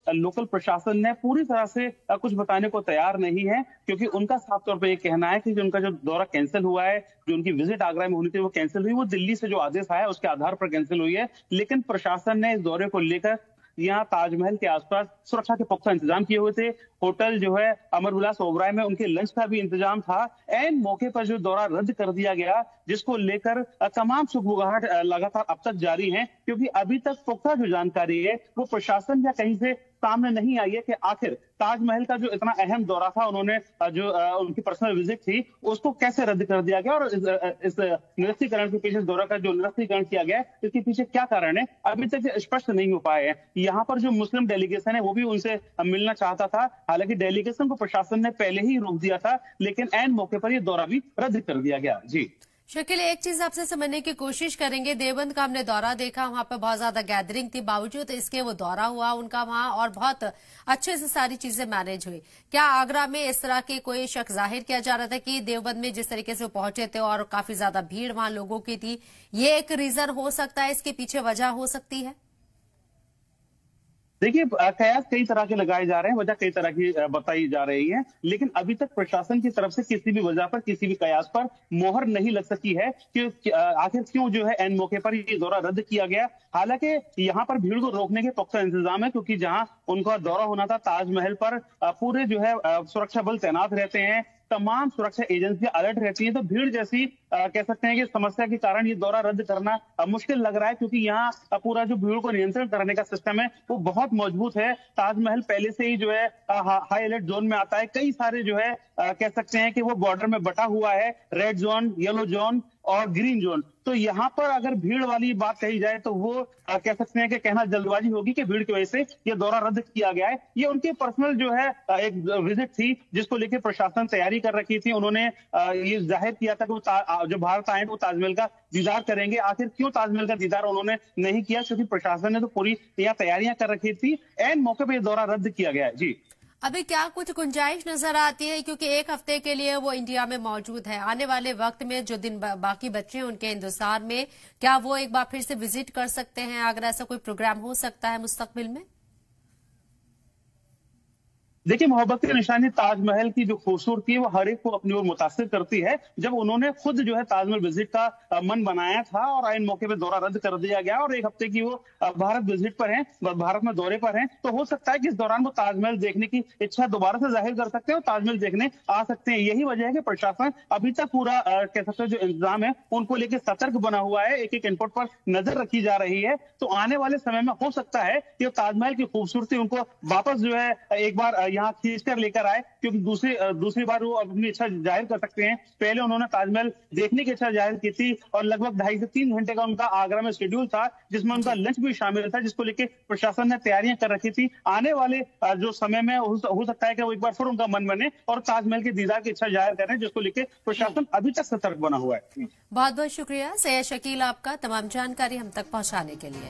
Local प्रशासन ने पूरी तरह से कुछ बताने को तैयार नहीं है, क्योंकि उनका साफ तौर पे ये कहना है कि जो उनका जो दौरा कैंसिल हुआ है, जो उनकी विजिट आगरा में होनी थी वो कैंसिल हुई, वो दिल्ली से जो आदेश आया उसके आधार पर कैंसिल हुई है। लेकिन प्रशासन ने इस दौरे को लेकर यहाँ ताजमहल के आसपास सुरक्षा के पुख्ता इंतजाम किए हुए थे। होटल जो है अमर विलास ओबराय में उनके लंच का भी इंतजाम था। एन मौके पर जो दौरा रद्द कर दिया गया, जिसको लेकर तमाम सुगबुगाहट लगातार अब तक जारी है, क्योंकि अभी तक पुख्ता जो जानकारी है वो प्रशासन या कहीं से सामने नहीं आई है कि आखिर ताजमहल का जो इतना अहम दौरा था, उन्होंने जो उनकी पर्सनल विजिट थी उसको कैसे रद्द कर दिया गया, और इस निरस्तीकरण के पीछे, इस दौरा का जो निरस्तीकरण किया गया है इसके पीछे क्या कारण है, अभी तक स्पष्ट नहीं हो पाए हैं। यहाँ पर जो मुस्लिम डेलीगेशन है वो भी उनसे मिलना चाहता था, हालांकि डेलीगेशन को प्रशासन ने पहले ही रोक दिया था, लेकिन ऐन मौके पर यह दौरा भी रद्द कर दिया गया। जी शकील, एक चीज आपसे समझने की कोशिश करेंगे। देवबंद का हमने दौरा देखा, वहां पे बहुत ज्यादा गैदरिंग थी, बावजूद इसके वो दौरा हुआ उनका वहां और बहुत अच्छे से सारी चीजें मैनेज हुई। क्या आगरा में इस तरह के कोई शक जाहिर किया जा रहा था कि देवबंद में जिस तरीके से वो पहुंचे थे और काफी ज्यादा भीड़ वहां लोगों की थी, ये एक रीजन हो सकता है, इसके पीछे वजह हो सकती है? देखिए, कयास कई तरह के लगाए जा रहे हैं, वजह कई तरह की बताई जा रही है, लेकिन अभी तक प्रशासन की तरफ से किसी भी वजह पर, किसी भी कयास पर मोहर नहीं लग सकी है कि आखिर क्यों जो है एन मौके पर ये दौरा रद्द किया गया। हालांकि यहाँ पर भीड़ को रोकने के पुख्ता इंतजाम है, क्योंकि जहां उनका दौरा होना था ताजमहल पर, पूरे जो है सुरक्षा बल तैनात रहते हैं, तमाम सुरक्षा एजेंसियां अलर्ट रहती हैं, तो भीड़ जैसी कह सकते हैं कि समस्या के कारण ये दौरा रद्द करना मुश्किल लग रहा है, क्योंकि यहाँ पूरा जो भीड़ को नियंत्रण करने का सिस्टम है वो बहुत मजबूत है। ताजमहल पहले से ही जो है हाई अलर्ट जोन में आता है। कई सारे जो है कह सकते हैं कि वो बॉर्डर में बटा हुआ है, रेड जोन, येलो जोन और ग्रीन जोन। तो यहाँ पर अगर भीड़ वाली बात कही जाए तो वो कह सकते हैं कि कहना जल्दबाजी होगी कि भीड़ की वजह से ये दौरा रद्द किया गया है। ये उनकी पर्सनल जो है एक विजिट थी, जिसको लेकर प्रशासन तैयारी कर रखी थी। उन्होंने ये जाहिर किया था कि वो जो भारत आए वो ताजमहल का दीदार करेंगे। आखिर क्यों ताजमहल का दीदार उन्होंने नहीं किया, क्योंकि प्रशासन ने तो पूरी यहाँ तैयारियां कर रखी थी। एन मौके पर यह दौरा रद्द किया गया है। जी अभी क्या कुछ गुंजाइश नजर आती है, क्योंकि एक हफ्ते के लिए वो इंडिया में मौजूद है, आने वाले वक्त में जो दिन बाकी बचे हैं उनके हिंदुस्तान में, क्या वो एक बार फिर से विजिट कर सकते हैं? अगर ऐसा कोई प्रोग्राम हो सकता है मुस्तकबिल में? देखिए, मोहब्बत की निशानी ताजमहल की जो खूबसूरती है वो हर एक को अपनी ओर मुतासिर करती है। जब उन्होंने खुद जो है ताजमहल विजिट का मन बनाया था और इन मौके पे दौरा रद्द कर दिया गया और एक हफ्ते की वो भारत विजिट पर हैं, भारत में दौरे पर हैं, तो हो सकता है कि इस दौरान वो ताजमहल देखने की इच्छा दोबारा से जाहिर कर सकते हैं और ताजमहल देखने आ सकते हैं। यही वजह है कि प्रशासन अभी तक पूरा कह सकते हैं जो इंतजाम है उनको लेकर सतर्क बना हुआ है, एक एक इनपुट पर नजर रखी जा रही है। तो आने वाले समय में हो सकता है कि ताजमहल की खूबसूरती उनको वापस जो है एक बार यहाँ खींच कर लेकर आए, क्योंकि दूसरी बार वो अपनी इच्छा जाहिर कर सकते हैं। पहले उन्होंने ताजमहल देखने की इच्छा जाहिर की थी और लगभग 2.5 से 3 घंटे का उनका आगरा में शेड्यूल था, जिसमें उनका लंच भी शामिल था, जिसको लेकर प्रशासन ने तैयारियां कर रखी थी। आने वाले जो समय में हो सकता है कि वो एक बार फिर उनका मन बने और ताजमहल के दीदार की इच्छा जाहिर करें, जिसको लेकर प्रशासन अभी तक सतर्क बना हुआ है। बहुत बहुत शुक्रिया सैयद शकील आपका तमाम जानकारी हम तक पहुंचाने के लिए।